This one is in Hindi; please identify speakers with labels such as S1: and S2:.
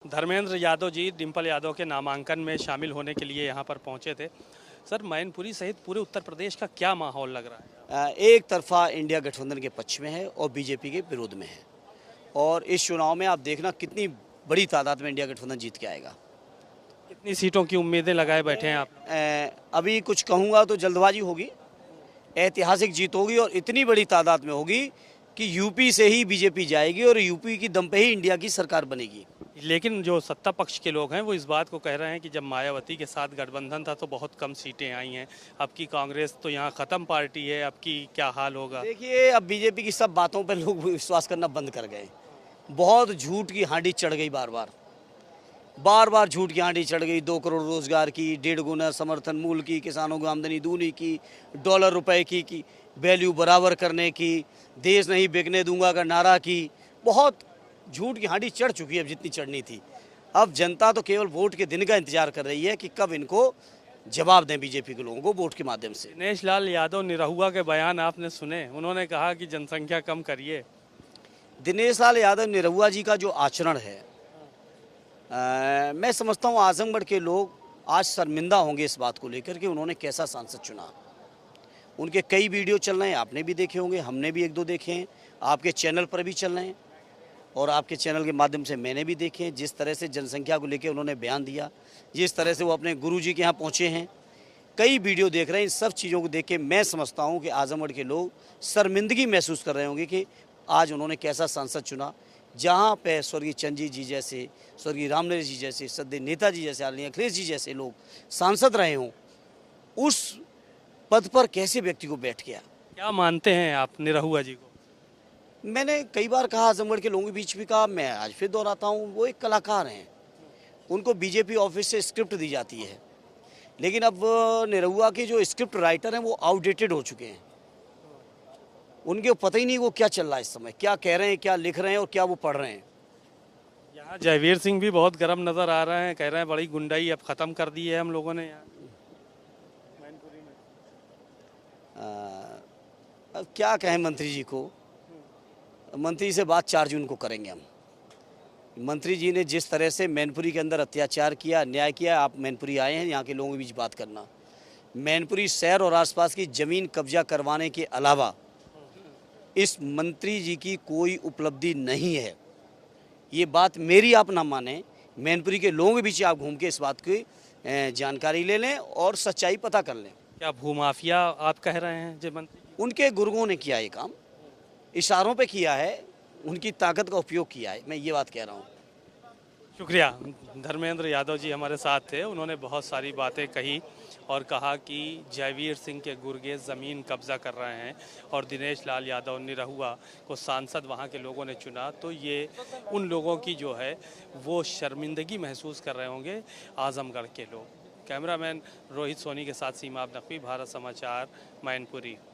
S1: धर्मेंद्र यादव जी डिंपल यादव के नामांकन में शामिल होने के लिए यहाँ पर पहुँचे थे। सर, मैनपुरी सहित पूरे उत्तर प्रदेश का क्या माहौल लग रहा है?
S2: एक तरफा इंडिया गठबंधन के पक्ष में है और बीजेपी के विरोध में है। और इस चुनाव में आप देखना कितनी बड़ी तादाद में इंडिया गठबंधन जीत के आएगा।
S1: कितनी सीटों की उम्मीदें लगाए बैठे हैं आप?
S2: अभी कुछ कहूँगा तो जल्दबाजी होगी। ऐतिहासिक जीत होगी और इतनी बड़ी तादाद में होगी कि यूपी से ही बीजेपी जाएगी और यूपी की दम पे ही इंडिया की सरकार बनेगी।
S1: लेकिन जो सत्ता पक्ष के लोग हैं वो इस बात को कह रहे हैं कि जब मायावती के साथ गठबंधन था तो बहुत कम सीटें आई हैं। अब की कांग्रेस तो यहाँ ख़त्म पार्टी है, अब की क्या हाल होगा?
S2: देखिए, अब बीजेपी की सब बातों पर लोग विश्वास करना बंद कर गए। बहुत झूठ की हांडी चढ़ गई, बार बार झूठ की हांडी चढ़ गई। 2 करोड़ रोजगार की, 1.5 गुना समर्थन मूल्य की, किसानों की आमदनी दूनी की, डॉलर रुपए की वैल्यू बराबर करने की, देश नहीं बिकने दूंगा का नारा की। बहुत झूठ की हांडी चढ़ चुकी है अब जितनी चढ़नी थी। अब जनता तो केवल वोट के दिन का इंतजार कर रही है कि कब इनको जवाब दें बीजेपी के लोगों को वोट के माध्यम से।
S1: दिनेश लाल यादव निरहुआ के बयान आपने सुने? उन्होंने कहा कि जनसंख्या कम करिए।
S2: दिनेश लाल यादव निरहुआ जी का जो आचरण है, मैं समझता हूँ आजमगढ़ के लोग आज शर्मिंदा होंगे इस बात को लेकर कि उन्होंने कैसा सांसद चुना। उनके कई वीडियो चल रहे हैं, आपने भी देखे होंगे, हमने भी 1-2 देखे हैं, आपके चैनल पर भी चल रहे हैं और आपके चैनल के माध्यम से मैंने भी देखे हैं। जिस तरह से जनसंख्या को लेकर उन्होंने बयान दिया, जिस तरह से वो अपने गुरुजी के यहाँ पहुँचे हैं, कई वीडियो देख रहे हैं। इन सब चीज़ों को देख के मैं समझता हूँ कि आजमगढ़ के लोग शर्मिंदगी महसूस कर रहे होंगे कि आज उन्होंने कैसा सांसद चुना। जहाँ पे स्वर्गीय चंद्रजीत जी जैसे, स्वर्गीय रामनरेश जी जैसे, सद्य नेताजी जैसे, आदरणीय अखिलेश जी जैसे लोग सांसद रहे हों, उस पद पर कैसे व्यक्ति को बैठ गया।
S1: क्या मानते हैं आप निरहुआ जी को?
S2: मैंने कई बार कहा, आजमगढ़ के लोगों के बीच भी कहा, मैं आज फिर दोहराता हूँ, वो एक कलाकार हैं। उनको बीजेपी ऑफिस से स्क्रिप्ट दी जाती है, लेकिन अब निरहुआ के जो स्क्रिप्ट राइटर हैं वो आउटडेटेड हो चुके हैं। उनके पता ही नहीं वो क्या चल रहा है इस समय, क्या कह रहे हैं, क्या लिख रहे हैं और क्या वो पढ़ रहे हैं।
S1: यहाँ जयवीर सिंह भी बहुत गर्म नजर आ रहे हैं, कह रहे हैं बड़ी गुंडाई अब खत्म कर दी है हम लोगों ने यहाँ मैनपुरी में।
S2: अब क्या कहें मंत्री जी को। मंत्री से बात 4 जून को करेंगे हम। मंत्री जी ने जिस तरह से मैनपुरी के अंदर अत्याचार किया, अन्याय किया, आप मैनपुरी आए हैं, यहाँ के लोगों के बीच बात करना। मैनपुरी शहर और आसपास की ज़मीन कब्जा करवाने के अलावा इस मंत्री जी की कोई उपलब्धि नहीं है। ये बात मेरी आप ना माने, मैनपुरी के लोगों के बीच आप घूम के इस बात की जानकारी ले लें और सच्चाई पता कर लें।
S1: क्या भूमाफिया आप कह रहे हैं जय मंत्री?
S2: उनके गुर्गों ने किया ये काम, इशारों पे किया है, उनकी ताकत का उपयोग किया है, मैं ये बात कह रहा हूँ।
S1: शुक्रिया। धर्मेंद्र यादव जी हमारे साथ थे, उन्होंने बहुत सारी बातें कही और कहा कि जयवीर सिंह के गुर्गे ज़मीन कब्जा कर रहे हैं और दिनेश लाल यादव निरहुआ को सांसद वहाँ के लोगों ने चुना, तो ये उन लोगों की जो है वो शर्मिंदगी महसूस कर रहे होंगे आजमगढ़ के लोग। कैमरामैन रोहित सोनी के साथ सीमा नकवी, भारत समाचार, मैनपुरी।